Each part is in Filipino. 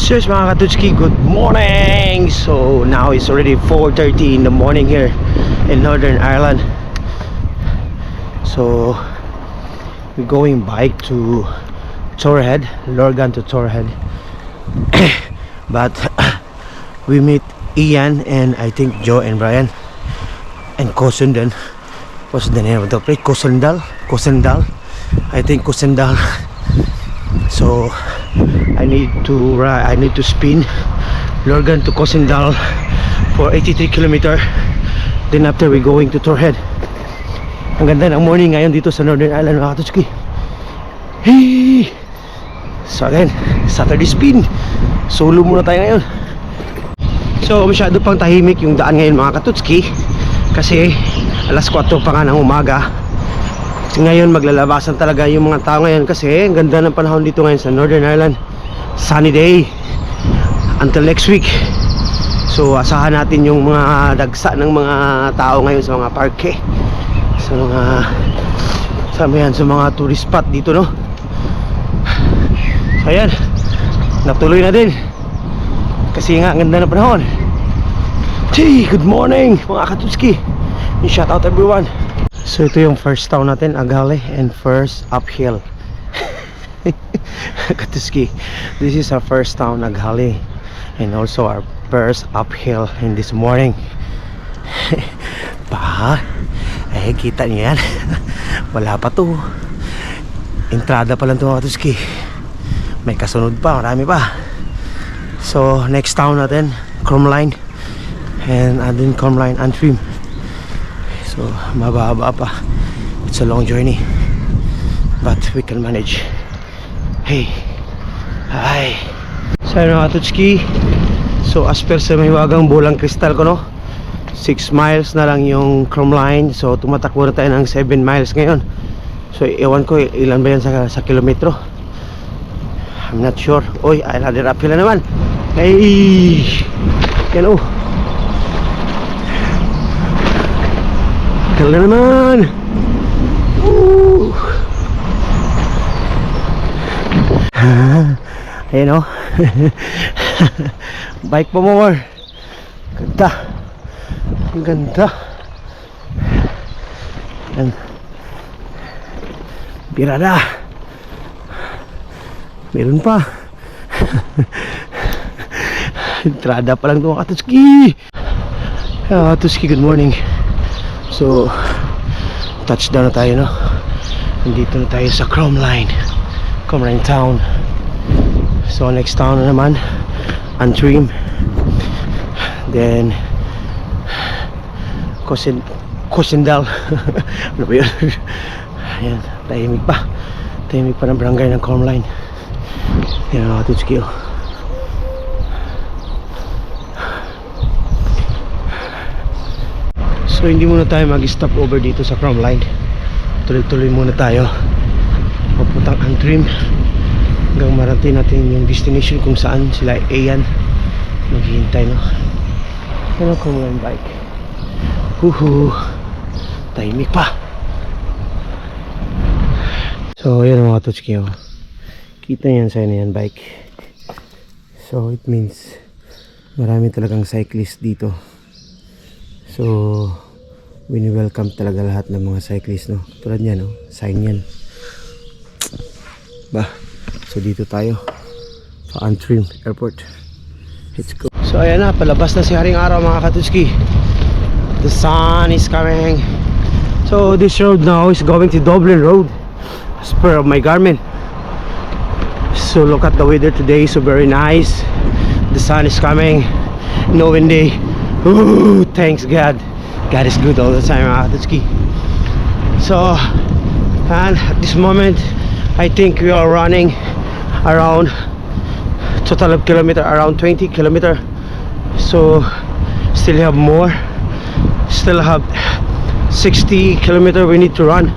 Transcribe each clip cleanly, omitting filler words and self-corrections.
Cheers mga Katutski, good morning! So now it's already 4:30 in the morning here in Northern Ireland. So we're going bike to Torhead, Lurgan to Torhead. But we meet Ian and I think Joe and Brian and Kosundal. What's the name of the place? Kosundal? I think Kosundal. So I need to spin Lurgan to Kosundal for 83 km. Then after we going to Torhead. Ang ganda ng morning ngayon dito sa Northern Ireland mga Katutski. Hey! So again, Saturday spin. Solo muna tayo ngayon. So masyado pang tahimik yung daan ngayon mga Katutski, kasi alas 4 pa nga ng umaga. Kasi ngayon maglalabasan talaga yung mga tao ngayon kasi ang ganda ng panahon dito ngayon sa Northern Ireland. Sunny day until next week. So asahan natin yung mga dagsa ng mga tao ngayon sa mga parke, sa mga tourist spot dito, no? So ayan, natuloy na din kasi nga ang ganda ng panahon. Hey, good morning mga Katutski, shout out everyone. So ito yung first town natin, Agale, and first uphill. Katutski, this is our first town, Agale, and also our first uphill in this morning. Kita niyo yan. Wala pa to, entrada pa lang to mga Katutski. May kasunod pa, marami pa. So next town natin, Crumline, and din Crumline Antrim. So mababa pa, it's a long journey but we can manage. Hey, hi. So yun mga Katutski, so as per sa may wagang bulang kristal ko, no, 6 miles na lang yung Crumline. So tumatakbo na tayo ng 7 miles ngayon. So ewan ko ilan ba yan sa kilometro, I'm not sure. Oy, another uphill na naman. Hey, yan oh, uphill na naman. Ayan o. Bike pa more. Ganda. Ang ganda. Yan. Birada. Meron pa. Entrada pa lang ito mga Katutski. Katutski, good morning. So touchdown na tayo, no? Nandito na tayo sa Crumline town. So next town na naman, Antrim, then Kosundal. Ano ba yun? Ayan, tahimik pa ng barangay ng Crumline. Yan mga Katutski, oh. So hindi muna tayo mag-stop over dito sa Crumline. Tuloy-tuloy muna tayo papuntang Antrim hanggang marating natin yung destination kung saan sila Ian maghihintay, no? Ano Crumline bike. Tahimik pa. So yan mga Katutski, oh. Kita niyan sa yan bike. So it means marami talagang cyclist dito. So wini-welcome talaga lahat ng mga cyclist, no? Tulad niyan, no? Sign yan. So dito tayo sa Antrim Airport. Let's go. So ayan na, palabas na si Haring Araw mga Katutski. The sun is coming. So this road now is going to Dublin Road as per of my Garmin. So look at the weather today, so very nice. The sun is coming, no windy. Ooh, thanks God. God is good all the time mga Katutski. So and at this moment I think we are running around total of kilometer around 20 kilometer. So still have 60 kilometer we need to run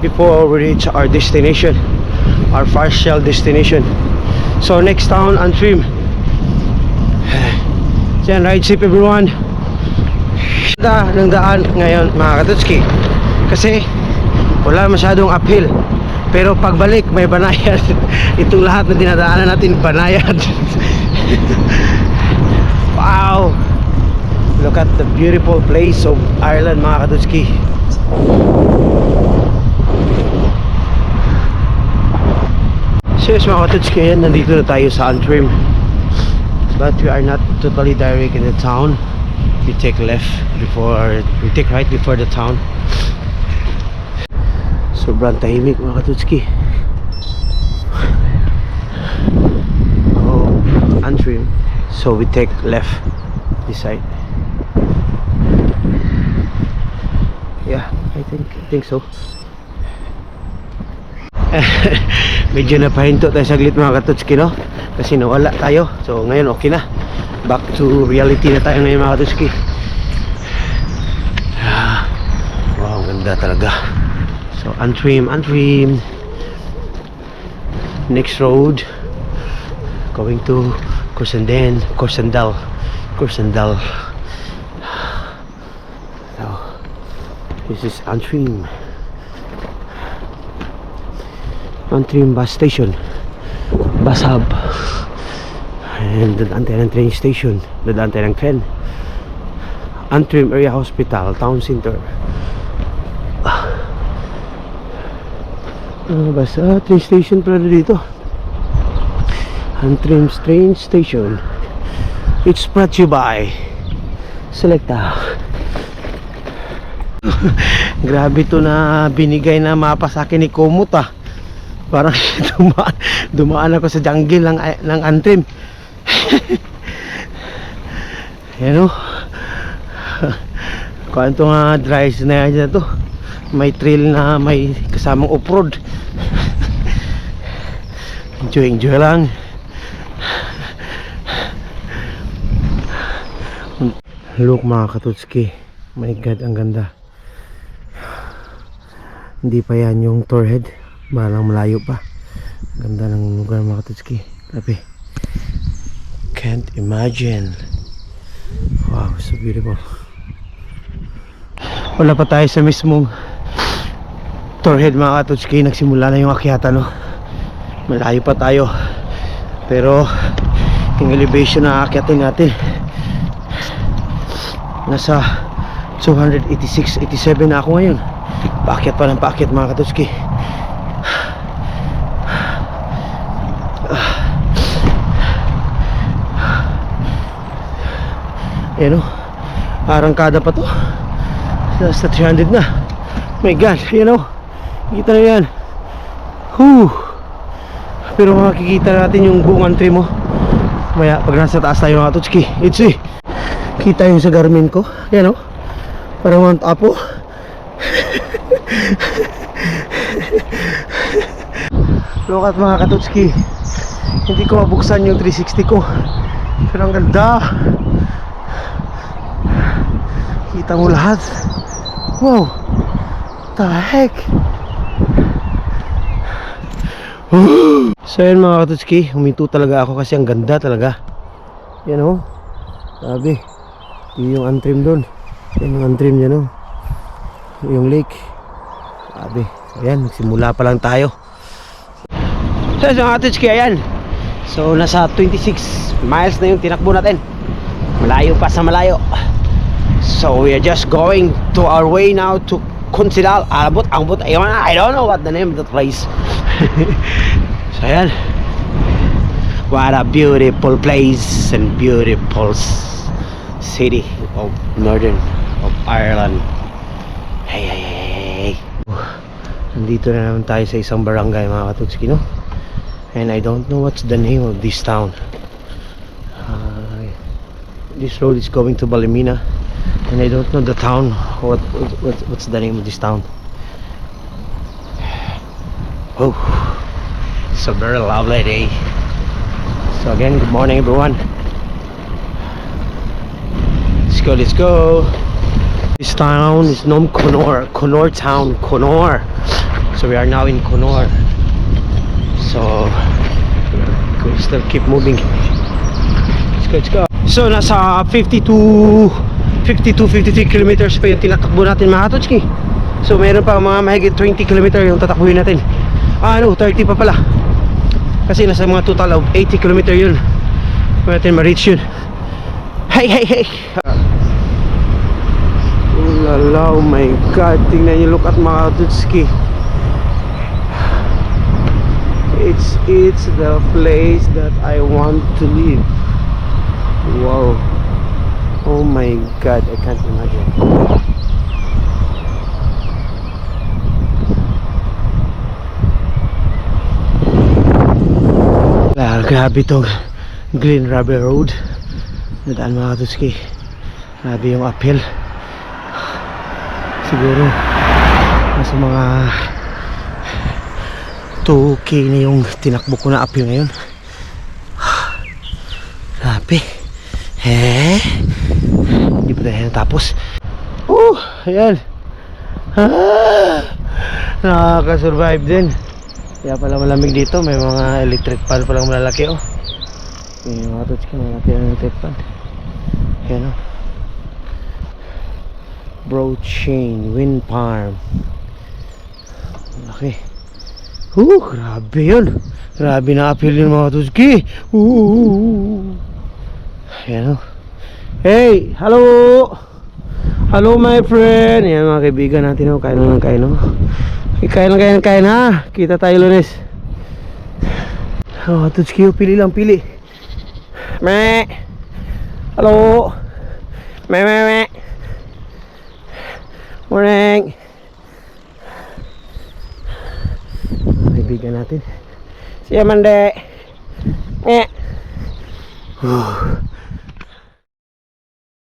before we reach our destination, our partial destination. So next town, Antrim. Diyan, ride safe everyone. Ganda ng daan ngayon mga Katutski kasi wala masyadong uphill, pero pagbalik may banayad. Itong lahat na dinadaanan natin banayad. Wow! Look at the beautiful place of Ireland, mga Katutski. So yes, mga Katutski, ayan, nandito na tayo sa Antrim. But we are not totally direct in the town. We take left before, we take right before the town. Sobrang tahimik, mga Katutski. Oh, Antrim. So we take left this side. Yeah, I think so. Medyo napahinto tayo saglit, mga Katutski, no? Kasi nawala tayo. So ngayon okay na. Back to reality na tayo ngayon, mga Katutski. Wow, ganda talaga. So Antrim. Next road going to Corsendal. So this is Antrim bus station, bus hub, and dadaan tayo ng train station, dadaan tayo ng tren. Antrim Area Hospital, Town Center. Basta train station pala dito. Antrim train station. It's brought to you by Selecta. Grabe to na binigay na mapa sa akin ni Kumut, ah. Parang dumaan ako sa jungle ng Antrim. Yan, o. Kuhaan to nga dries na yan to. May trail na may kasamang off-road. Enjoy lang. Look, mga Katutski, my God, ang ganda. Hindi pa yan yung Torhead, malang malayo pa. Ganda ng lugar, mga Katutski. Grabe, can't imagine. Wow, so beautiful. Wala pa tayo sa mismong Torhead, mga Katutski. Nagsimula na yung akyata, no? Malayo pa tayo, pero yung elevation na akyatin natin nasa 286, 87 na ako ngayon. Paakyat pa ng paakyat, mga Katutski. Ayan, o, arangkada pa to. Nasa 300 na. My God, ayan, o, kita na yan. Pero makikita natin yung buong Antrim mo maya pag nasa taas tayo, mga Katutski. It's kita yung sa Garmin ko. Yan, o, parang Mount Apo. Look at, mga Katutski, hindi ko mabuksan yung 360 ko, pero ang ganda. Kita mo lahat. Wow, what the heck. So yun, mga Katutski, huminto talaga ako kasi ang ganda talaga. Yan, o, sabi yung Antrim doon. Yan yung Antrim dyan, o, yung lake. Sabi, ayan, nagsimula pa lang tayo. So yun, mga Katutski, ayan. So nasa 26 miles na yung tinakbo natin. Malayo pa sa malayo. So we are just going to our way now to Corsendal. Ambot, I don't know what the name of the place. So ayan, what a beautiful place and beautiful city of northern of Ireland. Hey. Nandito na naman tayo sa isang barangay, mga Katutski, no? And I don't know what's the name of this town. This road is going to Ballymena, and I don't know the town. What's the name of this town? Oh, it's a very lovely day. So again, good morning, everyone. Let's go. This town is known Connor town, Connor. So we are now in Connor. So we'll still keep moving. Let's go. So nasa 53 kilometers pa yung tinatakbo natin, mga Katutski. So mayroon pa mga mahigit 20 kilometer yung tatakbuhin natin. 30 pa pala. Kasi nasa mga total of 80 kilometer yun. Kung natin ma-reach yun. Hey, hey, hey! Oh la la, oh my God. Tingnan niyo, look at mga Tutski. It's the place that I want to live. Wow. Oh my God, I can't imagine. Grabe itong Green Rubber Road. Nadaan mga Tutski. Grabe yung uphill. Siguro nasa mga 2K na yung tinakbo ko na uphill ngayon. Grabe. Hindi pa tayo natapos. Ayan. Nakaka-survive din. Kaya pala malamig dito. May mga electric fan palang malalaki. May mga Tutski, malalaki ang electric fan. Ayan Broad Chain Wind Farm. Malaki. Grabe yun. Grabe na uphill yun mga Tutski. Ayan Hey, hello. Hello my friend. Ayan mga kaibigan natin. Kain lang kain. Kain ha. Kita tayo Lunes. Tutski, pili lang pili. Hello. Morning. Kaibigan natin si Amanda.